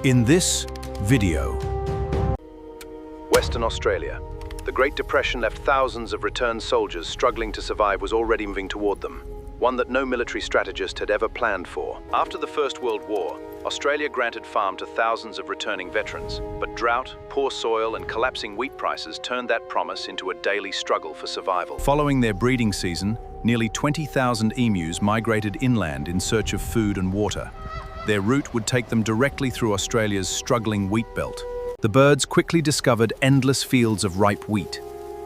In this video, Western Australia. The Great Depression left thousands of returned soldiers struggling to survive was already moving toward them, one that no military strategist had ever planned for. After the First World War, Australia granted farm to thousands of returning veterans, but drought, poor soil and collapsing wheat prices turned that promise into a daily struggle for survival. Following their breeding season, nearly 20,000 emus migrated inland in search of food and water. Their route would take them directly through Australia's struggling wheat belt. The birds quickly discovered endless fields of ripe wheat.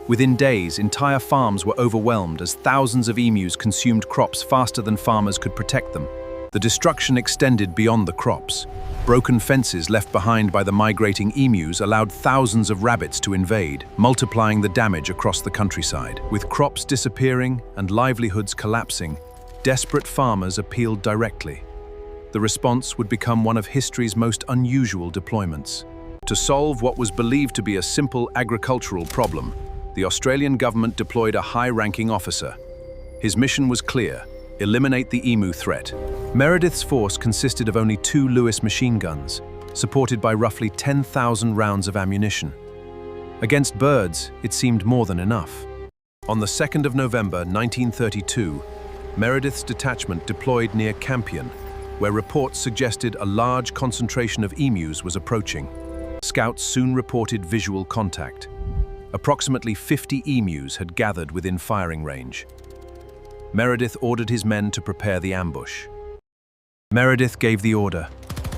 Within days, entire farms were overwhelmed as thousands of emus consumed crops faster than farmers could protect them. The destruction extended beyond the crops. Broken fences left behind by the migrating emus allowed thousands of rabbits to invade, multiplying the damage across the countryside. With crops disappearing and livelihoods collapsing, desperate farmers appealed directly. The response would become one of history's most unusual deployments. To solve what was believed to be a simple agricultural problem, the Australian government deployed a high-ranking officer. His mission was clear: eliminate the emu threat. Meredith's force consisted of only 2 Lewis machine guns, supported by roughly 10,000 rounds of ammunition. Against birds, it seemed more than enough. On the 2nd of November 1932, Meredith's detachment deployed near Campion, where reports suggested a large concentration of emus was approaching. Scouts soon reported visual contact. Approximately 50 emus had gathered within firing range. Meredith ordered his men to prepare the ambush. Meredith gave the order.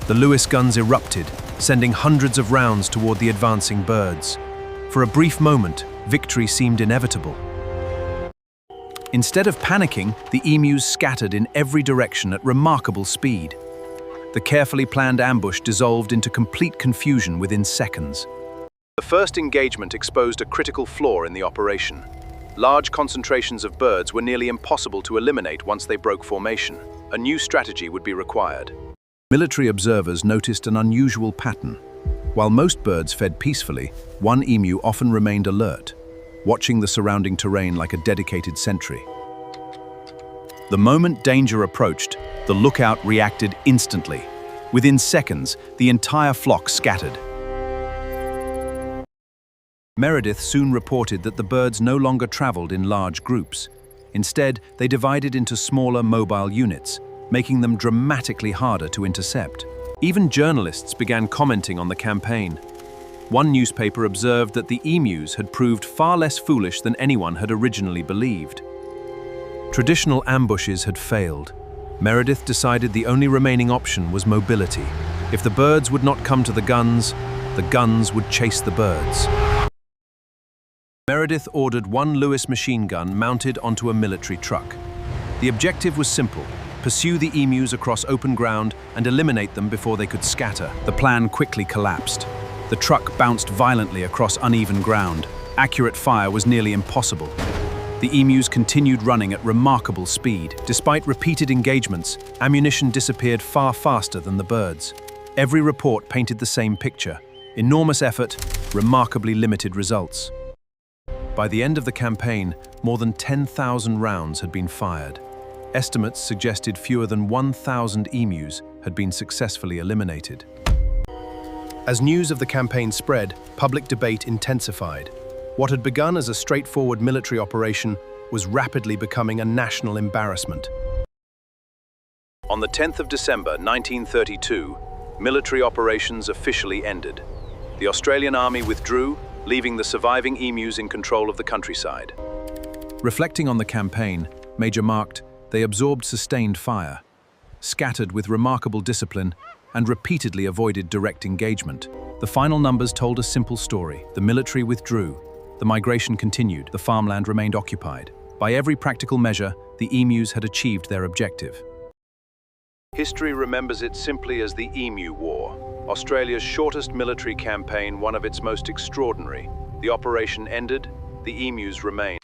The Lewis guns erupted, sending hundreds of rounds toward the advancing birds. For a brief moment, victory seemed inevitable. Instead of panicking, the emus scattered in every direction at remarkable speed. The carefully planned ambush dissolved into complete confusion within seconds. The first engagement exposed a critical flaw in the operation. Large concentrations of birds were nearly impossible to eliminate once they broke formation. A new strategy would be required. Military observers noticed an unusual pattern. While most birds fed peacefully, one emu often remained alert, watching the surrounding terrain like a dedicated sentry. The moment danger approached, the lookout reacted instantly. Within seconds, the entire flock scattered. Meredith soon reported that the birds no longer traveled in large groups. Instead, they divided into smaller mobile units, making them dramatically harder to intercept. Even journalists began commenting on the campaign. One newspaper observed that the emus had proved far less foolish than anyone had originally believed. Traditional ambushes had failed. Meredith decided the only remaining option was mobility. If the birds would not come to the guns would chase the birds. Meredith ordered 1 Lewis machine gun mounted onto a military truck. The objective was simple: pursue the emus across open ground and eliminate them before they could scatter. The plan quickly collapsed. The truck bounced violently across uneven ground. Accurate fire was nearly impossible. The emus continued running at remarkable speed. Despite repeated engagements, ammunition disappeared far faster than the birds. Every report painted the same picture: enormous effort, remarkably limited results. By the end of the campaign, more than 10,000 rounds had been fired. Estimates suggested fewer than 1,000 emus had been successfully eliminated. As news of the campaign spread, public debate intensified. What had begun as a straightforward military operation was rapidly becoming a national embarrassment. On the 10th of December 1932, military operations officially ended. The Australian Army withdrew, leaving the surviving emus in control of the countryside. Reflecting on the campaign, Major marked, they absorbed sustained fire, scattered with remarkable discipline, and repeatedly avoided direct engagement. The final numbers told a simple story. The military withdrew. The migration continued. The farmland remained occupied. By every practical measure, the emus had achieved their objective. History remembers it simply as the Emu War, Australia's shortest military campaign, one of its most extraordinary. The operation ended, the emus remained.